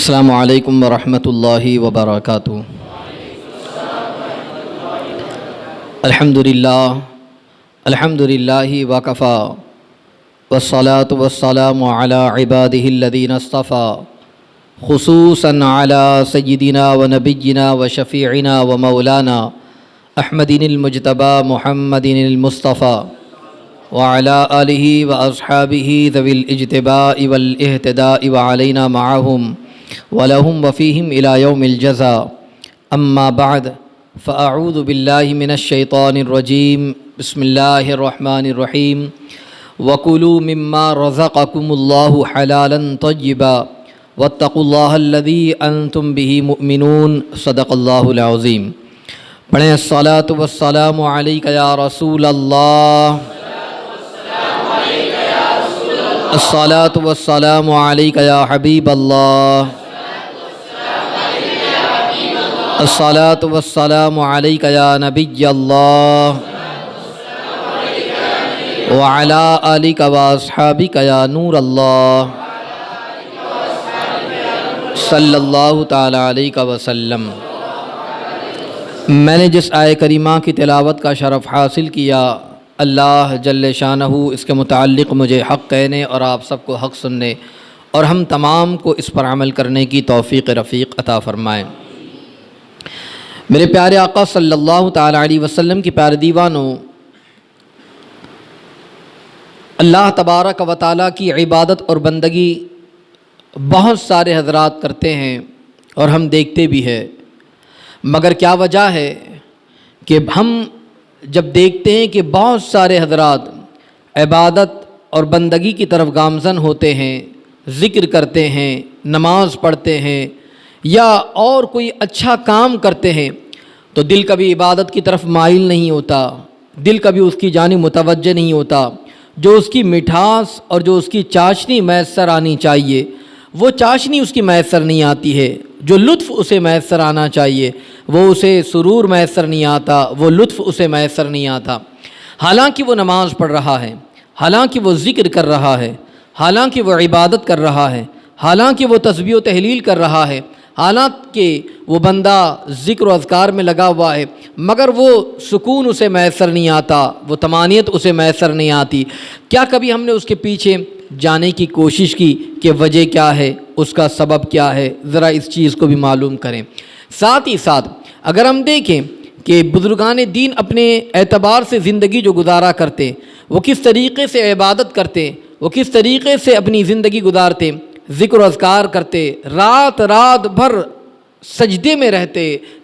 السلام علیکم ورحمۃ اللہ وبرکاتہ۔ الحمد للہ وکفا والصلاة والسلام علی عبادہ الذین اصطفیٰ خصوصاً علی سیدنا و نبینا و شفیعنا و مولانا احمد المجتبی محمد المصطفیٰ وعلی آلہ و اصحابہ ذوی الاجتباء والاہتداء وعلینا معہم وَلَهُمْ وَفِيهِمْ إِلَى يَوْمِ الْجَزَاءِ أَمَّا بَعْدُ فَأَعُوذُ بِاللَّهِ مِنَ الشَّيْطَانِ الرَّجِيمِ بسم اللَّهِ الرَّحْمَنِ الرَّحِيمِ وَكُلُوا مِمَّا رَزَقَكُمُ اللَّهُ حَلَالًا طَيِّبًا وَاتَّقُوا اللَّهَ الَّذِي أَنْتُمْ بِهِ مُؤْمِنُونَ صدق اللہ العظیم۔ پڑھیں الصلاۃ والسلام علیک یا رسول اللہ، الصلاۃ والسلام علیک یا حبیب اللہ، الصلاۃ والسلام علیک یا نبی اللہ وعلی آلک واصحابک یا نور اللہ صلی اللہ تعالی علیہ وسلم۔ میں نے جس آیہ کریمہ کی تلاوت کا شرف حاصل کیا، اللہ جل شانہ اس کے متعلق مجھے حق کہنے اور آپ سب کو حق سننے اور ہم تمام کو اس پر عمل کرنے کی توفیق رفیق عطا فرمائیں۔ میرے پیارے آقا صلی اللہ تعالی علیہ وسلم کی پیارے دیوانوں، اللہ تبارک و تعالیٰ کی عبادت اور بندگی بہت سارے حضرات کرتے ہیں اور ہم دیکھتے بھی ہیں، مگر کیا وجہ ہے کہ ہم جب دیکھتے ہیں کہ بہت سارے حضرات عبادت اور بندگی کی طرف گامزن ہوتے ہیں، ذکر کرتے ہیں، نماز پڑھتے ہیں یا اور کوئی اچھا کام کرتے ہیں، تو دل کبھی عبادت کی طرف مائل نہیں ہوتا، دل کبھی اس کی جانب متوجہ نہیں ہوتا۔ جو اس کی مٹھاس اور جو اس کی چاشنی میسر آنی چاہیے وہ چاشنی اس کی میسر نہیں آتی ہے، جو لطف اسے میسر آنا چاہیے وہ اسے سرور میسر نہیں آتا، وہ لطف اسے میسر نہیں آتا۔ حالانکہ وہ نماز پڑھ رہا ہے، حالانکہ وہ ذکر کر رہا ہے، حالانکہ وہ عبادت کر رہا ہے، حالانکہ وہ تسبیح و تحلیل کر رہا ہے، حالانکہ وہ بندہ ذکر و اذکار میں لگا ہوا ہے، مگر وہ سکون اسے میسر نہیں آتا، وہ طمانینت اسے میسر نہیں آتی۔ کیا کبھی ہم نے اس کے پیچھے جانے کی کوشش کی کہ وجہ کیا ہے، اس کا سبب کیا ہے؟ ذرا اس چیز کو بھی معلوم کریں۔ ساتھ ہی ساتھ اگر ہم دیکھیں کہ بزرگان دین اپنے اعتبار سے زندگی جو گزارا کرتے، وہ کس طریقے سے عبادت کرتے، وہ کس طریقے سے اپنی زندگی گزارتے، ذکر و اذکار کرتے، رات رات بھر سجدے میں رہتے،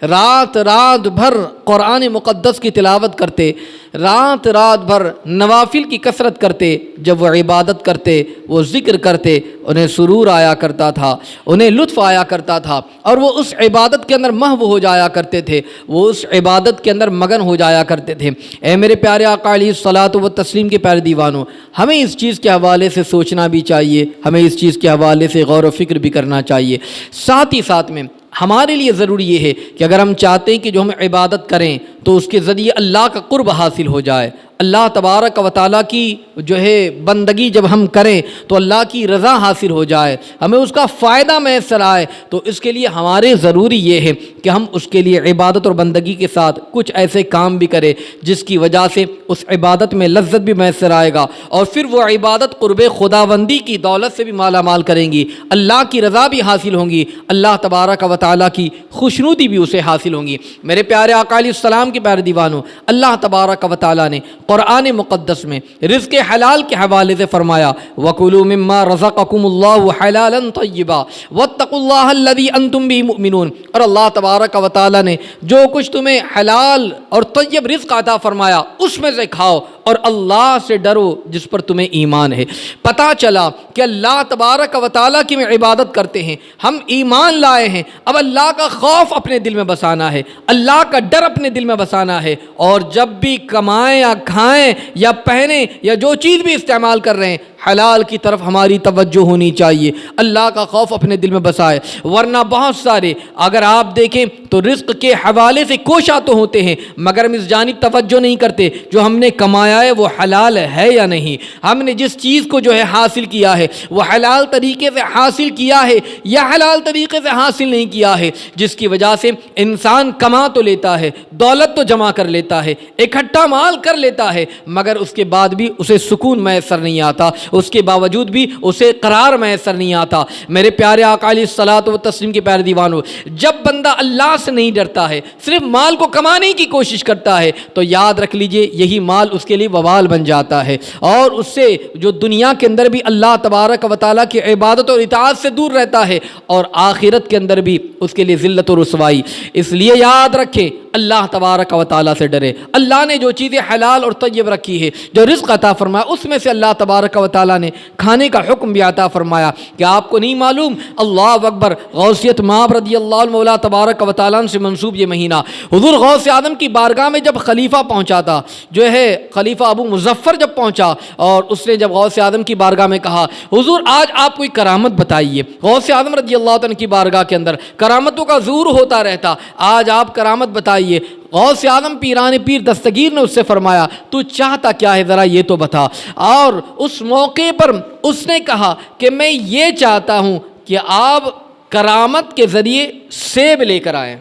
رات رات بھر قرآن مقدس کی تلاوت کرتے، رات رات بھر نوافل کی کثرت کرتے۔ جب وہ عبادت کرتے، وہ ذکر کرتے، انہیں سرور آیا کرتا تھا، انہیں لطف آیا کرتا تھا، اور وہ اس عبادت کے اندر محو ہو جایا کرتے تھے، وہ اس عبادت کے اندر مگن ہو جایا کرتے تھے۔ اے میرے پیارے آقا علیہ الصلاۃ والتسلیم کے پیارے دیوانوں، ہمیں اس چیز کے حوالے سے سوچنا بھی چاہیے، ہمیں اس چیز کے حوالے سے غور و فکر بھی کرنا چاہیے۔ ساتھ ہی ساتھ میں ہمارے لیے ضروری یہ ہے کہ اگر ہم چاہتے ہیں کہ جو ہم عبادت کریں تو اس کے ذریعے اللہ کا قرب حاصل ہو جائے، اللہ تبارک و تعالیٰ کی جو ہے بندگی جب ہم کریں تو اللہ کی رضا حاصل ہو جائے، ہمیں اس کا فائدہ میسر آئے، تو اس کے لیے ہمارے ضروری یہ ہے کہ ہم اس کے لیے عبادت اور بندگی کے ساتھ کچھ ایسے کام بھی کریں جس کی وجہ سے اس عبادت میں لذت بھی میسر آئے گا، اور پھر وہ عبادت قرب خداوندی کی دولت سے بھی مالا مال کریں گی، اللہ کی رضا بھی حاصل ہوں گی، اللہ تبارک و تعالیٰ کی خوشنودی بھی اسے حاصل ہوں گی۔ میرے پیارے آقا علیہ السلام کے پیارے دیوانوں، اللہ تبارک و تعالیٰ نے قرآن مقدس میں رزق حلال کے حوالے سے فرمایا وَكُلُوا مِمَّا رَزَقَكُمُ اللَّهُ حَلَالًا طَيِّبًا وَاتَّقُوا اللَّهَ الَّذِي أَنْتُمْ بِهِ مُؤْمِنُونَ۔ اور اللہ تبارک و تعالیٰ نے جو کچھ تمہیں حلال اور طیب رزق عطا فرمایا اس میں سے کھاؤ اور اللہ سے ڈرو جس پر تمہیں ایمان ہے۔ پتہ چلا کہ اللہ تبارک و تعالیٰ کی میں عبادت کرتے ہیں، ہم ایمان لائے ہیں، اب اللہ کا خوف اپنے دل میں بسانا ہے، اللہ کا ڈر اپنے دل میں بسانا ہے، اور جب بھی کمائیں یا کھائیں یا پہنیں یا جو چیز بھی استعمال کر رہے ہیں حلال کی طرف ہماری توجہ ہونی چاہیے، اللہ کا خوف اپنے دل میں بسائے۔ ورنہ بہت سارے اگر آپ دیکھیں تو رزق کے حوالے سے کوشاں تو ہوتے ہیں مگر ہم اس جانب توجہ نہیں کرتے، جو ہم نے کمایا گیا ہے وہ حلال ہے یا نہیں، ہم نے جس چیز کو جو ہے حاصل کیا ہے وہ حلال طریقے سے حاصل کیا ہے یا حلال طریقے سے حاصل نہیں کیا ہے، جس کی وجہ سے انسان کما تو لیتا ہے، دولت تو جمع کر لیتا ہے، اکٹھا مال کر لیتا ہے، مگر اس کے بعد بھی اسے سکون میسر نہیں آتا، اس کے باوجود بھی اسے قرار میسر نہیں آتا۔ میرے پیارے آقا علیہ الصلوۃ والتسلیم کے پیارے دیوانوں، جب بندہ اللہ سے نہیں ڈرتا ہے، صرف مال کو کمانے کی کوشش کرتا ہے، تو یاد رکھ لیجئے یہی مال اس کے لیے وبال بن جاتا ہے، اور اس سے جو دنیا کے اندر بھی اللہ تبارک و تعالیٰ کی عبادت اور اطاعت سے دور رہتا ہے، اور آخرت کے اندر بھی اس کے لیے ذلت و رسوائی۔ اس لیے یاد رکھیں، اللہ تبارک و تعالیٰ سے ڈرے۔ اللہ نے جو چیزیں حلال اور طیب رکھی ہے، جو رزق عطا فرمایا، اس میں سے اللہ تبارک و تعالیٰ نے کھانے کا حکم بھی عطا فرمایا۔ کیا آپ کو نہیں معلوم؟ اللہ اکبر، غوثیت مآب رضی اللہ عنہ مولا تبارک و تعالیٰ سے منسوب یہ مہینہ، حضور غوث اعظم کی بارگاہ میں جب خلیفہ پہنچا تھا، جو ہے خلیفہ ابو مظفر جب پہنچا، اور اس نے جب غوث اعظم کی بارگاہ میں کہا حضور آج آپ کوئی کرامت بتائیے۔ غوث اعظم رضی اللہ عنہ کی بارگاہ کے اندر کرامتوں کا ظہور ہوتا رہتا، آج آپ کرامت بتائیے۔ غوث اعظم پیران پیر دستگیر نے اس سے فرمایا تو چاہتا کیا ہے ذرا یہ تو بتا، اور اس موقع پر اس نے کہا کہ میں یہ چاہتا ہوں کہ آپ کرامت کے ذریعے سیب لے کر آئیں۔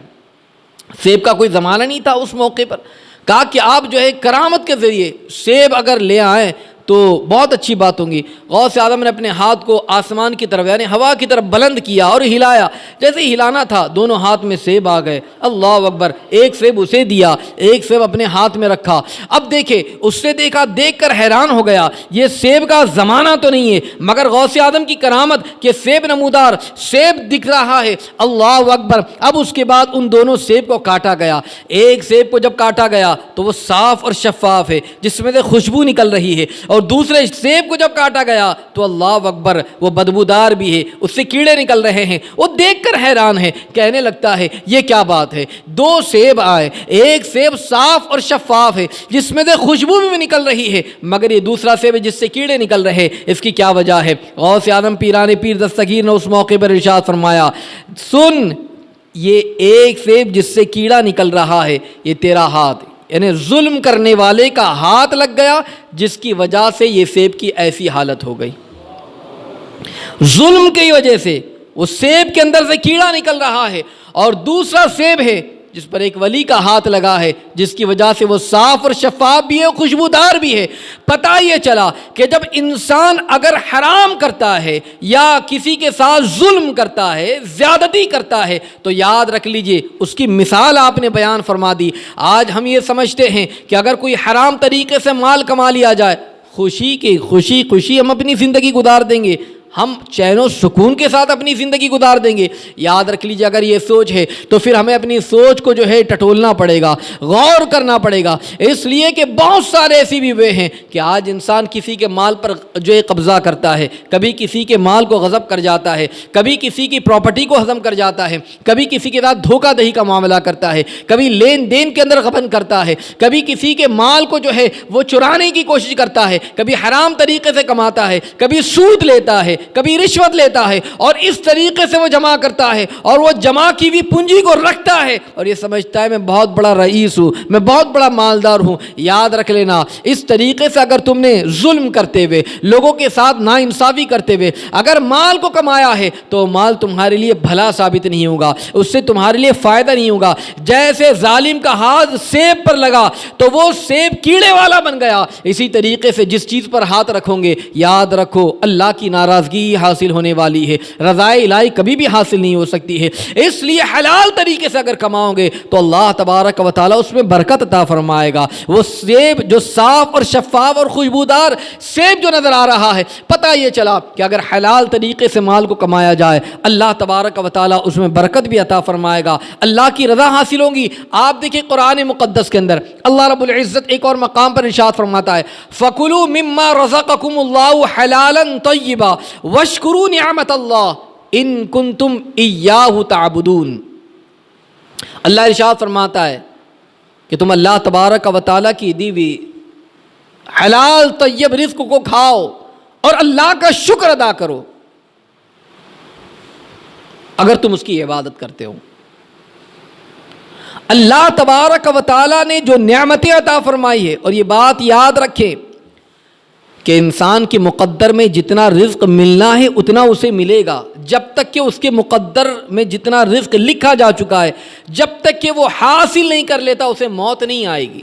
سیب کا کوئی زمانہ نہیں تھا اس موقع پر، کہا کہ آپ جو ہے کرامت کے ذریعے سیب اگر لے آئیں تو بہت اچھی بات ہوں گی۔ غوث اعظم نے اپنے ہاتھ کو آسمان کی طرف یعنی ہوا کی طرف بلند کیا اور ہلایا، جیسے ہی ہلانا تھا دونوں ہاتھ میں سیب آ گئے۔ اللہ اکبر، ایک سیب اسے دیا، ایک سیب اپنے ہاتھ میں رکھا۔ اب دیکھے، اس نے دیکھا، دیکھ کر حیران ہو گیا، یہ سیب کا زمانہ تو نہیں ہے، مگر غوث اعظم کی کرامت کہ سیب نمودار سیب دکھ رہا ہے۔ اللہ اکبر، اب اس کے بعد ان دونوں سیب کو کاٹا گیا۔ ایک سیب کو جب کاٹا گیا تو وہ صاف اور شفاف ہے، جس میں سے خوشبو نکل رہی ہے، اور دوسرے سیب کو جب کاٹا گیا تو اللہ اکبر وہ بدبودار بھی ہے، اس سے کیڑے نکل رہے ہیں۔ وہ دیکھ کر حیران ہے، کہنے لگتا ہے یہ کیا بات ہے، دو سیب آئے، ایک سیب صاف اور شفاف ہے جس میں سے خوشبو بھی نکل رہی ہے، مگر یہ دوسرا سیب ہے جس سے کیڑے نکل رہے، اس کی کیا وجہ ہے؟ غوث اعظم پیران پیر دستگیر نے اس موقع پر ارشاد فرمایا سن، یہ ایک سیب جس سے کیڑا نکل رہا ہے یہ تیرا ہاتھ، یعنی ظلم کرنے والے کا ہاتھ لگ گیا جس کی وجہ سے یہ سیب کی ایسی حالت ہو گئی۔ ظلم کی وجہ سے وہ سیب کے اندر سے کیڑا نکل رہا ہے، اور دوسرا سیب ہے جس پر ایک ولی کا ہاتھ لگا ہے، جس کی وجہ سے وہ صاف اور شفاف بھی ہے، خوشبودار بھی ہے۔ پتہ یہ چلا کہ جب انسان اگر حرام کرتا ہے یا کسی کے ساتھ ظلم کرتا ہے، زیادتی کرتا ہے، تو یاد رکھ لیجئے اس کی مثال آپ نے بیان فرما دی۔ آج ہم یہ سمجھتے ہیں کہ اگر کوئی حرام طریقے سے مال کما لیا جائے، خوشی ہم اپنی زندگی گزار دیں گے، ہم چین و سکون کے ساتھ اپنی زندگی گزار دیں گے۔ یاد رکھ لیجیے اگر یہ سوچ ہے تو پھر ہمیں اپنی سوچ کو جو ہے ٹٹولنا پڑے گا، غور کرنا پڑے گا، اس لیے کہ بہت سارے ایسی بھی ہوئے ہیں کہ آج انسان کسی کے مال پر جو ہے قبضہ کرتا ہے، کبھی کسی کے مال کو غصب کر جاتا ہے، کبھی کسی کی پراپرٹی کو ہضم کر جاتا ہے، کبھی کسی کے ساتھ دھوکہ دہی کا معاملہ کرتا ہے، کبھی لین دین کے اندر غبن کرتا ہے، کبھی کسی کے مال کو جو ہے وہ چرانے کی کوشش کرتا ہے، کبھی حرام طریقے سے کماتا ہے، کبھی سود لیتا ہے، کبھی رشوت لیتا ہے، اور اس طریقے سے وہ جمع کرتا ہے، اور وہ جمع کی ہوئی پونجی کو رکھتا ہے اور یہ سمجھتا ہے میں بہت بڑا رئیس ہوں، میں بہت بڑا مالدار ہوں۔ یاد رکھ لینا، اس طریقے سے اگر تم نے ظلم کرتے ہوئے، لوگوں کے ساتھ ناانصافی کرتے ہوئے اگر مال کو کمایا ہے تو مال تمہارے لیے بھلا ثابت نہیں ہوگا، اس سے تمہارے لیے فائدہ نہیں ہوگا۔ جیسے ظالم کا ہاتھ سیب پر لگا تو وہ سیب کیڑے والا بن گیا، اسی طریقے سے جس چیز پر ہاتھ رکھو گے یاد رکھو اللہ کی ناراضگی حاصل ہونے والی ہے، رضائے الہی کبھی بھی حاصل نہیں ہو سکتی ہے۔ اس لیے حلال طریقے سے اگر کماؤ گے تو اللہ تبارک و تعالیٰ اس میں برکت عطا فرمائے گا۔ وہ سیب جو صاف اور شفاف اور خوشبودار سیب جو نظر آ رہا ہے، پتہ یہ چلا کہ اگر حلال طریقے سے مال کو کمایا جائے اللہ تبارک و تعالیٰ اس میں برکت بھی عطا فرمائے گا، اللہ کی رضا حاصل ہوگی۔ آپ دیکھیں قرآن مقدس کے اندر اللہ رب العزت ایک اور مقام پر ارشاد فرماتا ہے فَكُلُوا مِمَّا رَزَقَكُمُ اللَّهُ حَلَالًا طَيِّبًا وَاشْكُرُوا نِعْمَتَ اللَّهِ إِن كُنتُمْ إِيَّاهُ تَعْبُدُونَ۔ اللہ ارشاد فرماتا ہے کہ تم اللہ تبارک و تعالیٰ کی دی ہوئی حلال طیب رزق کو کھاؤ اور اللہ کا شکر ادا کرو اگر تم اس کی عبادت کرتے ہو۔ اللہ تبارک و تعالیٰ نے جو نعمتیں عطا فرمائی ہے، اور یہ بات یاد رکھیں کہ انسان کے مقدر میں جتنا رزق ملنا ہے اتنا اسے ملے گا، جب تک کہ اس کے مقدر میں جتنا رزق لکھا جا چکا ہے، جب تک کہ وہ حاصل نہیں کر لیتا اسے موت نہیں آئے گی۔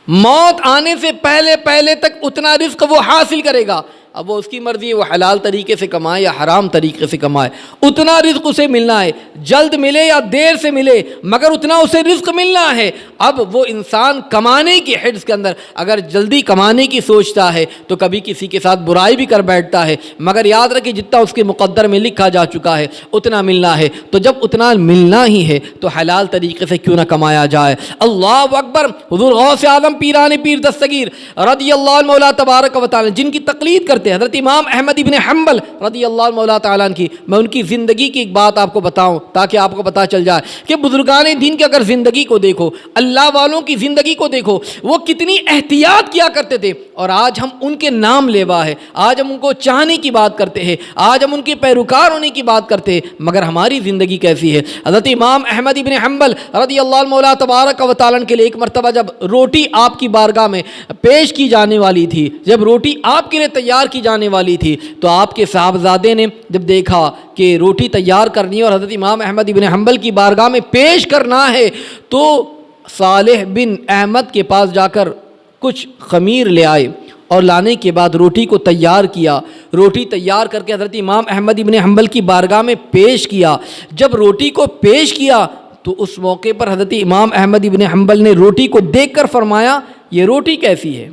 موت آنے سے پہلے تک اتنا رزق وہ حاصل کرے گا، اب وہ اس کی مرضی ہے وہ حلال طریقے سے کمائے یا حرام طریقے سے کمائے، اتنا رزق اسے ملنا ہے، جلد ملے یا دیر سے ملے مگر اتنا اسے رزق ملنا ہے۔ اب وہ انسان کمانے کی حرص کے اندر اگر جلدی کمانے کی سوچتا ہے تو کبھی کسی کے ساتھ برائی بھی کر بیٹھتا ہے، مگر یاد رکھے جتنا اس کے مقدر میں لکھا جا چکا ہے اتنا ملنا ہے، تو جب اتنا ملنا ہی ہے تو حلال طریقے سے کیوں نہ کمایا جائے۔ اللہ اکبر۔ حضور غوث اعظم پیران پیر دستگیر رضی اللہ عنہ مولا تبارک و تعالی جن کی تقلید کرتے حضرت امام احمد ابن حنبل رضی اللہ عنہ مولا تعالیٰ عنہ کی، میں ان کی زندگی کی ایک بات آپ کو بتاؤں تاکہ آپ کو پتہ چل جائے کہ بزرگان دین کی اگر زندگی کو دیکھو، اللہ والوں کی زندگی کو دیکھو، وہ کتنی احتیاط کیا کرتے تھے، اور آج ہم ان کے نام لیوا ہے، آج ہم ان کو چاہنے کی بات کرتے ہیں، آج ہم ان کے پیروکار ہونے کی بات کرتے ہیں، مگر ہماری زندگی کیسی ہے۔ حضرت امام احمد ابن حنبل رضی اللہ عنہ مولا تبارک و تعالیٰ عنہ کے لیے ایک مرتبہ جب روٹی آپ کی بارگاہ میں پیش کی جانے والی تھی، جب روٹی آپ کے لیے تیار کی جانے والی تھی، تو آپ کے صاحبزادے نے جب دیکھا کہ روٹی تیار کرنی ہے اور حضرت امام احمد ابن حنبل کی بارگاہ میں پیش کرنا ہے، تو صالح بن احمد کے پاس جا کر کچھ خمیر لے آئے اور لانے کے بعد روٹی کو تیار کیا، روٹی تیار کر کے حضرت امام احمد ابن حنبل کی بارگاہ میں پیش کیا۔ جب روٹی کو پیش کیا تو اس موقع پر حضرت امام احمد ابن حنبل نے روٹی کو دیکھ کر فرمایا یہ روٹی کیسی ہے؟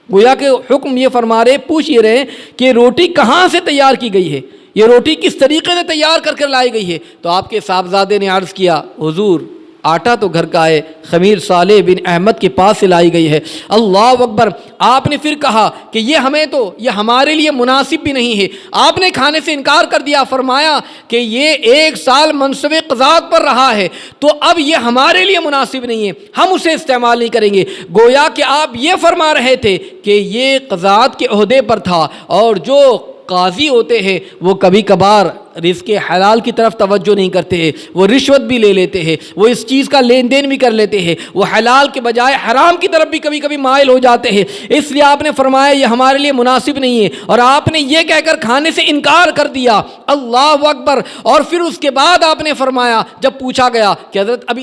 گویا کہ حکم یہ فرما رہے، پوچھ یہ رہے کہ روٹی کہاں سے تیار کی گئی ہے، یہ روٹی کس طریقے سے تیار کر کر لائی گئی ہے؟ تو آپ کے صاحبزادے نے عرض کیا حضور آٹا تو گھر کا ہے، خمیر صالح بن احمد کے پاس سے لائی گئی ہے۔ اللہ اکبر۔ آپ نے پھر کہا کہ یہ ہمارے لیے مناسب بھی نہیں ہے، آپ نے کھانے سے انکار کر دیا، فرمایا کہ یہ 1 سال منصب قضات پر رہا ہے تو اب یہ ہمارے لیے مناسب نہیں ہے، ہم اسے استعمال نہیں کریں گے۔ گویا کہ آپ یہ فرما رہے تھے کہ یہ قضات کے عہدے پر تھا، اور جو قاضی ہوتے ہیں وہ کبھی کبھار رزق حلال کی طرف توجہ نہیں کرتے ہیں، وہ رشوت بھی لے لیتے ہیں، وہ اس چیز کا لین دین بھی کر لیتے ہیں، وہ حلال کے بجائے حرام کی طرف بھی کبھی کبھی مائل ہو جاتے ہیں، اس لیے آپ نے فرمایا یہ ہمارے لیے مناسب نہیں ہے، اور آپ نے یہ کہہ کر کھانے سے انکار کر دیا۔ اللہ اکبر۔ اور پھر اس کے بعد آپ نے فرمایا جب پوچھا گیا کہ حضرت اب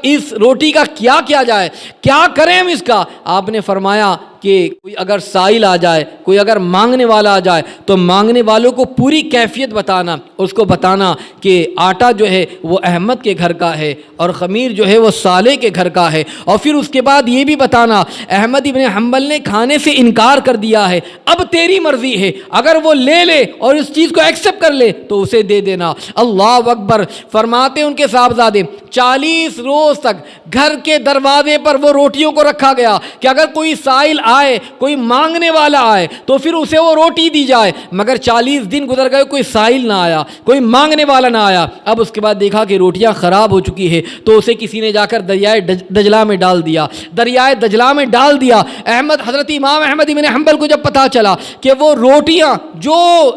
اس روٹی کا کیا کیا جائے، کیا کریں ہم اس کا؟ آپ نے فرمایا کہ کوئی اگر سائل آ جائے، کوئی اگر مانگنے والا آ جائے تو مانگنے والوں کو پوری کیفیت بتانا، اس کو بتانا کہ آٹا جو ہے وہ احمد کے گھر کا ہے اور خمیر جو ہے وہ صالح کے گھر کا ہے، اور پھر اس کے بعد یہ بھی بتانا احمد ابن حنبل نے کھانے سے انکار کر دیا ہے، اب تیری مرضی ہے، اگر وہ لے لے اور اس چیز کو ایکسیپٹ کر لے تو اسے دے دینا۔ اللہ اکبر۔ فرماتے ان کے صاحبزادے 40 روز تک گھر کے دروازے پر وہ روٹیوں کو رکھا گیا کہ اگر کوئی سائل آئے، کوئی مانگنے والا آئے تو پھر اسے وہ روٹی دی جائے، مگر 40 دن گزر گئے، کوئی سائل نہ آیا، کوئی مانگنے والا نہ آیا۔ اب اس کے بعد دیکھا کہ روٹیاں خراب ہو چکی ہے تو اسے کسی نے جا کر دریائے دجلہ میں ڈال دیا، دریائے دجلہ میں ڈال دیا۔ حضرت امام احمد بن حنبل کو جب پتہ چلا کہ وہ روٹیاں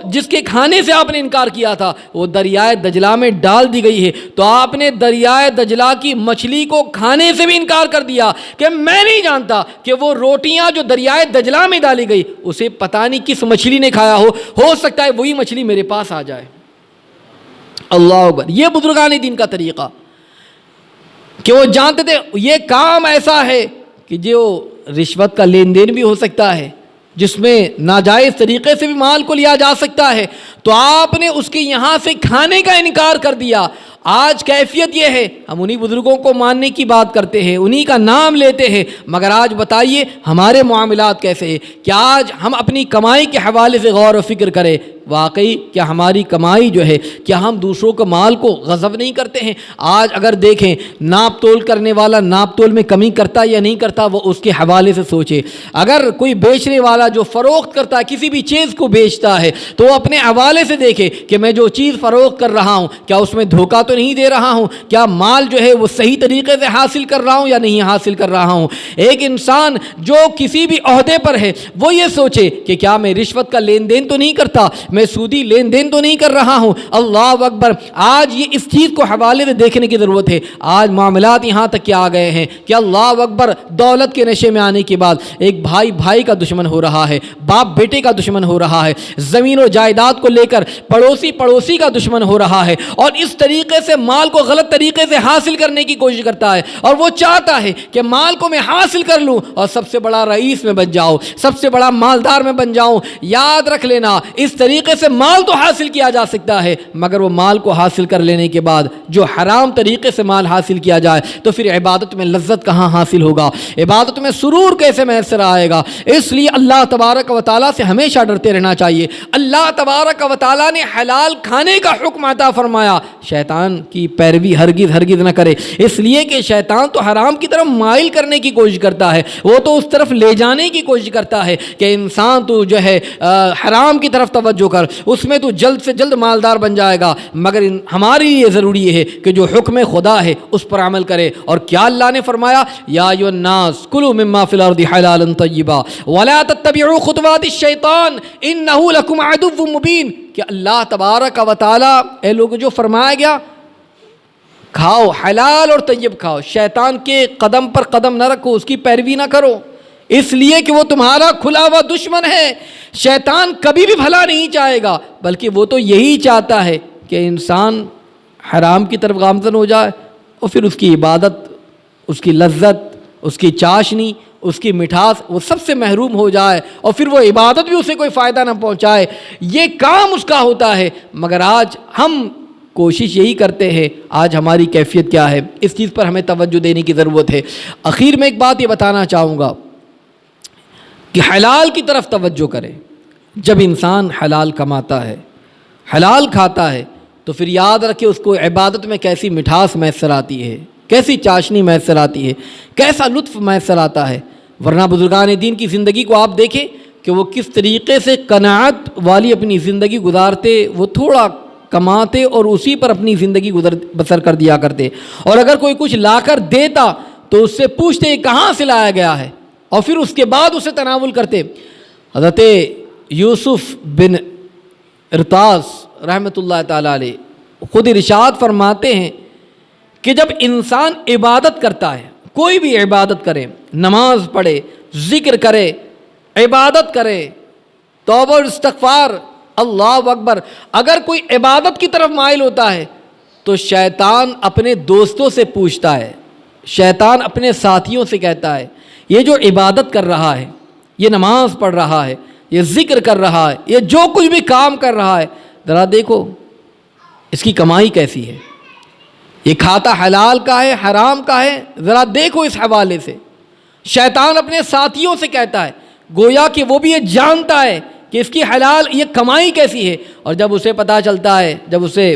جس کے کھانے سے آپ نے انکار کیا تھا وہ دریائے دجلہ میں ڈال دی گئی ہے، تو آپ نے دریائے دجلہ کی مچھلی کو کھانے سے بھی انکار کر دیا کہ میں نہیں جانتا کہ وہ روٹیاں جو دریائے دجلہ میں ڈالی گئی اسے پتہ نہیں کس مچھلی نے کھایا ہو سکتا ہے وہی مچھلی میرے پاس آ جائے۔ اللہ اکبر۔ یہ بزرگان دین کا طریقہ کہ وہ جانتے تھے یہ کام ایسا ہے کہ جو رشوت کا لین دین بھی ہو سکتا ہے، جس میں ناجائز طریقے سے بھی مال کو لیا جا سکتا ہے، تو آپ نے اس کے یہاں سے کھانے کا انکار کر دیا۔ آج کیفیت یہ ہے، ہم انہی بزرگوں کو ماننے کی بات کرتے ہیں، انہی کا نام لیتے ہیں، مگر آج بتائیے ہمارے معاملات کیسے ہیں؟ کیا آج ہم اپنی کمائی کے حوالے سے غور و فکر کریں؟ واقعی کیا ہماری کمائی جو ہے، کیا ہم دوسروں کے مال کو غصب نہیں کرتے ہیں؟ آج اگر دیکھیں ناپ تول کرنے والا ناپ تول میں کمی کرتا یا نہیں کرتا، وہ اس کے حوالے سے سوچے۔ اگر کوئی بیچنے والا جو فروخت کرتا ہے، کسی بھی چیز کو بیچتا ہے، تو وہ اپنے حوالے سے دیکھے کہ میں جو چیز فروخت کر رہا ہوں کیا اس میں دھوکہ تو نہیں دے رہا ہوں, کیا مال جو ہے وہ صحیح طریقے سے حاصل کر رہا ہوں یا نہیں حاصل کر رہا ہوں. ایک انسان جو کسی بھی عہدے پر ہے وہ یہ سوچے کہ کیا میں رشوت کا لین دین تو نہیں کرتا, میں سودی لین دین تو نہیں کر رہا ہوں. اللہ اکبر. آج یہ اس چیز کو حوالے سے دیکھنے کی ضرورت ہے. آج معاملات یہاں تک کہ آ گئے ہیں کہ اللہ اکبر, دولت کے نشے میں آنے کے بعد ایک بھائی بھائی کا دشمن ہو رہا ہے, باپ بیٹے کا دشمن ہو رہا ہے, زمین و جائیداد کو لے کر پڑوسی پڑوسی کا دشمن ہو رہا ہے, اور اس طریقے سے مال کو غلط طریقے سے حاصل کرنے کی کوشش کرتا ہے, اور وہ چاہتا ہے کہ مال کو میں حاصل کر لوں اور سب سے بڑا رئیس میں بن جاؤں, سب سے بڑا مالدار میں بن جاؤں. یاد رکھ لینا, اس طریقے سے مال تو حاصل کیا جا سکتا ہے, مگر وہ مال کو حاصل کر لینے کے بعد جو حرام طریقے سے مال حاصل کیا جائے تو پھر عبادت میں لذت کہاں حاصل ہوگا, عبادت میں سرور کیسے میسر آئے گا. اس لیے اللہ تبارک و تعالیٰ سے ہمیشہ ڈرتے رہنا چاہیے. اللہ تبارک و تعالیٰ نے حلال کھانے کا حکم عطا فرمایا, شیطان کی پیروی ہرگز ہرگز نہ کرے, اس لیے کہ شیطان تو حرام کی طرف مائل کرنے کی کوشش کرتا ہے, وہ تو اس طرف لے جانے کی کوشش کرتا ہے کہ انسان تو جو ہے حرام کی طرف توجہ کر, اس میں تو جلد سے جلد مالدار بن جائے گا. مگر ہماری یہ ضروری ہے کہ جو حکم خدا ہے اس پر عمل کرے. اور کیا اللہ نے فرمایا, یا ایھا الناس کلوا مما فی الارض حلالا طیبا ولا تتبعوا خطوات الشیطان انہ لکم عدو مبین. کہ اللہ تبارک و تعالی, اے لوگ جو فرمایا گیا کھاؤ حلال اور طیب کھاؤ, شیطان کے قدم پر قدم نہ رکھو, اس کی پیروی نہ کرو, اس لیے کہ وہ تمہارا کھلا ہوا دشمن ہے. شیطان کبھی بھی بھلا نہیں چاہے گا, بلکہ وہ تو یہی چاہتا ہے کہ انسان حرام کی طرف گامزن ہو جائے اور پھر اس کی عبادت, اس کی لذت, اس کی چاشنی, اس کی مٹھاس وہ سب سے محروم ہو جائے, اور پھر وہ عبادت بھی اسے کوئی فائدہ نہ پہنچائے. یہ کام اس کا ہوتا ہے. مگر آج ہم کوشش یہی کرتے ہیں. آج ہماری کیفیت کیا ہے, اس چیز پر ہمیں توجہ دینے کی ضرورت ہے. اخیر میں ایک بات یہ بتانا چاہوں گا کہ حلال کی طرف توجہ کرے. جب انسان حلال کماتا ہے, حلال کھاتا ہے, تو پھر یاد رکھے اس کو عبادت میں کیسی مٹھاس میسر آتی ہے, کیسی چاشنی میسر آتی ہے, کیسا لطف میسر آتا ہے. ورنہ بزرگان دین کی زندگی کو آپ دیکھیں کہ وہ کس طریقے سے قناعت والی اپنی زندگی گزارتے. وہ تھوڑا کماتے اور اسی پر اپنی زندگی بسر کر دیا کرتے, اور اگر کوئی کچھ لا کر دیتا تو اس سے پوچھتے کہاں سے لایا گیا ہے, اور پھر اس کے بعد اسے تناول کرتے. حضرت یوسف بن ارطاس رحمۃ اللہ تعالیٰ علیہ خود ارشاد فرماتے ہیں کہ جب انسان عبادت کرتا ہے, کوئی بھی عبادت کرے, نماز پڑھے, ذکر کرے, عبادت کرے, توبہ اور استغفار, اللہ اکبر, اگر کوئی عبادت کی طرف مائل ہوتا ہے تو شیطان اپنے دوستوں سے پوچھتا ہے, شیطان اپنے ساتھیوں سے کہتا ہے یہ جو عبادت کر رہا ہے, یہ نماز پڑھ رہا ہے, یہ ذکر کر رہا ہے, یہ جو کچھ بھی کام کر رہا ہے, ذرا دیکھو اس کی کمائی کیسی ہے, یہ کھاتا حلال کا ہے حرام کا ہے, ذرا دیکھو اس حوالے سے. شیطان اپنے ساتھیوں سے کہتا ہے, گویا کہ وہ بھی یہ جانتا ہے کہ اس کی حلال یہ کمائی کیسی ہے. اور جب اسے پتہ چلتا ہے, جب اسے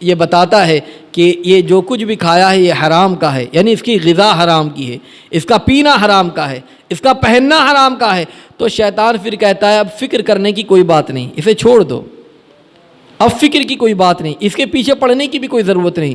یہ بتاتا ہے کہ یہ جو کچھ بھی کھایا ہے یہ حرام کا ہے, یعنی اس کی غذا حرام کی ہے, اس کا پینا حرام کا ہے, اس کا پہننا حرام کا ہے, تو شیطان پھر کہتا ہے اب فکر کرنے کی کوئی بات نہیں, اسے چھوڑ دو, اب فکر کی کوئی بات نہیں, اس کے پیچھے پڑنے کی بھی کوئی ضرورت نہیں.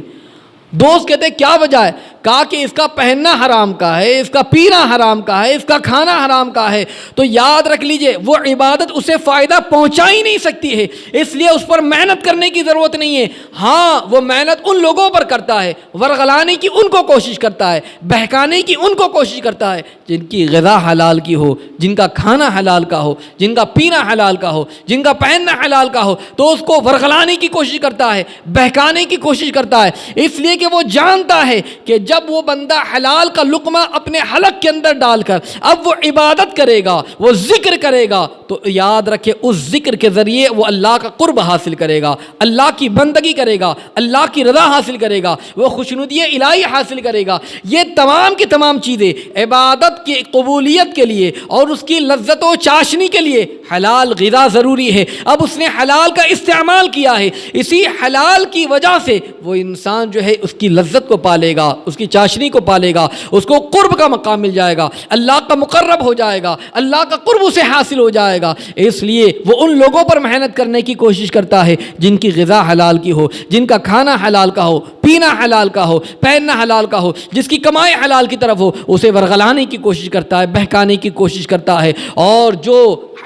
دوست کہتے ہیں کیا وجہ ہے, کہا کہ اس کا پہننا حرام کا ہے, اس کا پینا حرام کا ہے, اس کا کھانا حرام کا ہے, تو یاد رکھ لیجئے وہ عبادت اسے فائدہ پہنچا ہی نہیں سکتی ہے, اس لیے اس پر محنت کرنے کی ضرورت نہیں ہے. ہاں وہ محنت ان لوگوں پر کرتا ہے, ورغلانے کی ان کو کوشش کرتا ہے, بہکانے کی ان کو کوشش کرتا ہے جن کی غذا حلال کی ہو, جن کا کھانا حلال کا ہو, جن کا پینا حلال کا ہو, جن کا پہننا حلال کا ہو, تو اس کو ورغلانے کی کوشش کرتا ہے, بہکانے کی کوشش کرتا ہے. اس لیے کہ وہ جانتا ہے کہ جب وہ بندہ حلال کا لقمہ اپنے حلق کے اندر ڈال کر اب وہ عبادت کرے گا, وہ ذکر کرے گا, تو یاد رکھے اس ذکر کے ذریعے وہ اللہ کا قرب حاصل کرے گا, اللہ کی بندگی کرے گا, اللہ کی رضا حاصل کرے گا, وہ خوشنودی الہی حاصل کرے گا. یہ تمام کی تمام چیزیں عبادت کی قبولیت کے لیے اور اس کی لذت و چاشنی کے لیے حلال غذا ضروری ہے. اب اس نے حلال کا استعمال کیا ہے, اسی حلال کی وجہ سے وہ انسان جو ہے اس کی لذت کو پالے گا، اس کی چاشنی کو پالے گا، اس کو قرب کا مقام مل جائے گا، اللہ کا مقرب ہو جائے گا، اللہ کا قرب اسے حاصل ہو جائے گا۔ اس لیے وہ ان لوگوں پر محنت کرنے کی کوشش کرتا ہے جن کی غذا حلال کی ہو، جن کا کھانا حلال کا ہو، پینا حلال کا ہو، پہننا حلال کا ہو، جس کی کمائی حلال کی طرف ہو، اسے ورغلانے کی کوشش کرتا ہے، بہکانے کی کوشش کرتا ہے، اور جو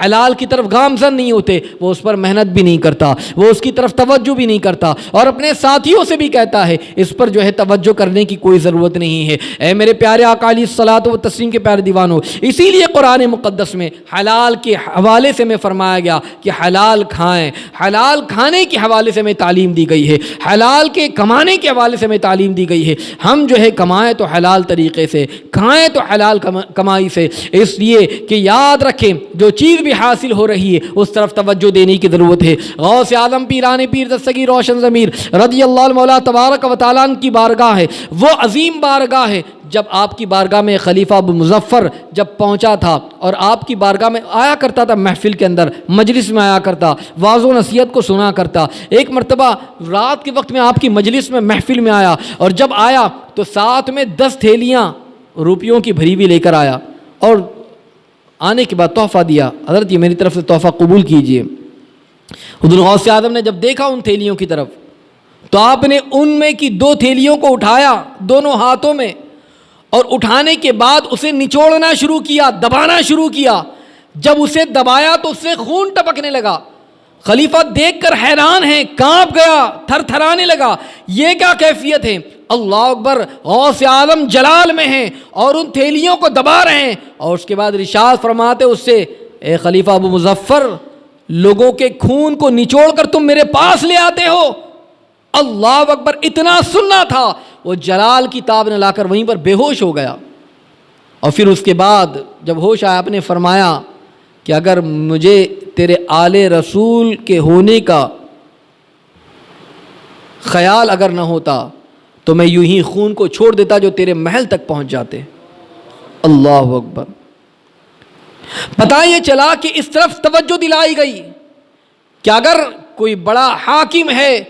حلال کی طرف گامزن نہیں ہوتے وہ اس پر محنت بھی نہیں کرتا، وہ اس کی طرف توجہ بھی نہیں کرتا، اور اپنے ساتھیوں سے بھی کہتا ہے اس پر جو ہے توجہ کرنے کی کوئی ضرورت نہیں ہے۔ اے میرے پیارے آقا علیہ الصلوۃ والتسلیم کے پیارے دیوانوں، اسی لیے قرآن مقدس میں حلال کے حوالے سے میں فرمایا گیا کہ حلال کھائیں، حلال کھانے کے حوالے سے میں تعلیم دی گئی ہے، حلال کے کمانے کے حوالے سے میں تعلیم دی گئی ہے۔ ہم جو ہے کمائیں تو حلال طریقے سے، کھائیں تو حلال کمائی سے، اس لیے کہ یاد رکھیں جو چیز بھی حاصل ہو رہی ہے اس طرف توجہ دینے کی ضرورت ہے۔ غوث اعظم پیران پیر دستگیر روشن ضمیر رضی اللہ عنہ مولا تبارک و تعالیٰ کی بارگاہ ہے، وہ عظیم بارگاہ ہے۔ جب آپ کی بارگاہ میں خلیفہ ابو مظفر جب پہنچا تھا اور آپ کی بارگاہ میں آیا کرتا تھا، محفل کے اندر مجلس میں آیا کرتا، واعظ و نصیحت کو سنا کرتا، ایک مرتبہ رات کے وقت میں آپ کی مجلس میں محفل میں آیا، اور جب آیا تو ساتھ میں 10 تھیلیاں روپیوں کی بھری ہوئی لے کر آیا، اور آنے کے بعد تحفہ دیا، حضرت یہ میری طرف سے تحفہ قبول کیجئے۔ حضور غوث اعظم نے جب دیکھا ان تھیلیوں کی طرف تو آپ نے ان میں کی 2 تھیلیوں کو اٹھایا دونوں ہاتھوں میں، اور اٹھانے کے بعد اسے نچوڑنا شروع کیا، دبانا شروع کیا۔ جب اسے دبایا تو اس سے خون ٹپکنے لگا۔ خلیفہ دیکھ کر حیران ہے، کانپ گیا، تھر تھرانے لگا، یہ کیا کیفیت ہے؟ اللہ اکبر، غوث اعظم جلال میں ہیں اور ان تھیلیوں کو دبا رہے ہیں، اور اس کے بعد ارشاد فرماتے اس سے، اے خلیفہ ابو مظفر، لوگوں کے خون کو نچوڑ کر تم میرے پاس لے آتے ہو؟ اللہ اکبر، اتنا سننا تھا، وہ جلال کی تاب نے لا کر وہیں پر بے ہوش ہو گیا۔ اور پھر اس کے بعد جب ہوش آیا، آپ نے فرمایا کہ اگر مجھے تیرے آل رسول کے ہونے کا خیال اگر نہ ہوتا تو میں یوں ہی خون کو چھوڑ دیتا جو تیرے محل تک پہنچ جاتے۔ اللہ اکبر۔ پتہ یہ چلا کہ اس طرف توجہ دلائی گئی کہ اگر کوئی بڑا حاکم ہے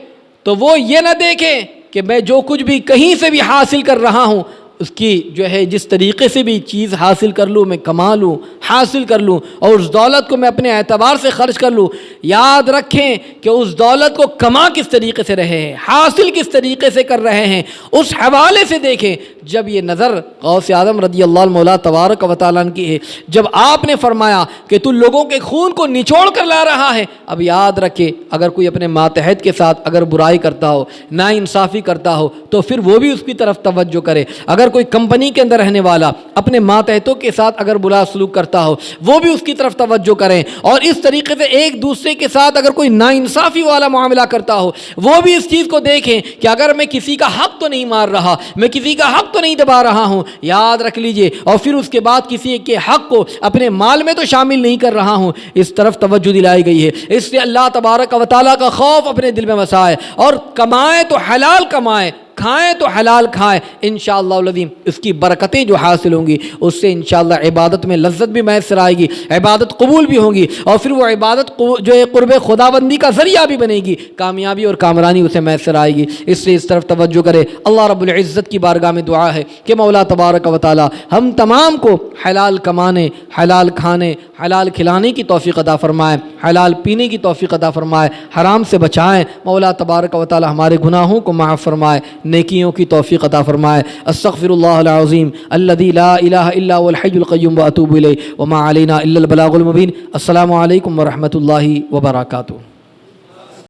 تو وہ یہ نہ دیکھے کہ میں جو کچھ بھی کہیں سے بھی حاصل کر رہا ہوں، اس کی جو ہے جس طریقے سے بھی چیز حاصل کر لوں، میں کما لوں، حاصل کر لوں، اور اس دولت کو میں اپنے اعتبار سے خرچ کر لوں۔ یاد رکھیں کہ اس دولت کو کما کس طریقے سے رہے ہیں، حاصل کس طریقے سے کر رہے ہیں، اس حوالے سے دیکھیں۔ جب یہ نظر غوث اعظم رضی اللہ عنہ مولا تبارک و تعالیٰ کی ہے، جب آپ نے فرمایا کہ تو لوگوں کے خون کو نچوڑ کر لا رہا ہے، اب یاد رکھے اگر کوئی اپنے ماتحت کے ساتھ اگر برائی کرتا ہو، ناانصافی کرتا ہو، تو پھر وہ بھی اس کی طرف توجہ کرے۔ اگر کوئی کمپنی کے اندر رہنے والا اپنے ماتحتوں کے ساتھ اگر برا سلوک کرتا ہو، وہ بھی اس کی طرف توجہ کریں، اور اس طریقے سے ایک دوسرے کے ساتھ اگر کوئی ناانصافی والا معاملہ کرتا ہو، وہ بھی اس چیز کو دیکھیں کہ اگر میں کسی کا حق تو نہیں مار رہا، میں کسی کا حق تو نہیں دبا رہا ہوں، یاد رکھ لیجئے، اور پھر اس کے بعد کسی کے حق کو اپنے مال میں تو شامل نہیں کر رہا ہوں، اس طرف توجہ دلائی گئی ہے۔ اس لیے اللہ تبارک و تعالیٰ کا خوف اپنے دل میں وسائے، اور کمائیں تو حلال کمائیں، کھائیں تو حلال کھائیں، انشاءاللہ العظیم اس کی برکتیں جو حاصل ہوں گی اس سے انشاءاللہ عبادت میں لذت بھی میسر آئے گی، عبادت قبول بھی ہوں گی، اور پھر وہ عبادت جو ہے قرب خداوندی کا ذریعہ بھی بنے گی، کامیابی اور کامرانی اسے میسر آئے گی۔ اس سے اس طرف توجہ کرے۔ اللہ رب العزت کی بارگاہ میں دعا ہے کہ مولا تبارک و تعالی ہم تمام کو حلال کمانے، حلال کھانے، حلال کھلانے کی توفیق عطا فرمائے، حلال پینے کی توفیق عطا فرمائے، حرام سے بچائیں۔ مولا تبارک و تعالی ہمارے گناہوں کو معاف فرمائے، نیکیوں کی توفیق عطا فرمائے۔ استغفر اللہ العظیم الذی لا الہ الا هو الحی القیوم واتوب الیہ وما علینا الا البلاغ المبین۔ السلام علیکم ورحمۃ اللہ وبرکاتہ۔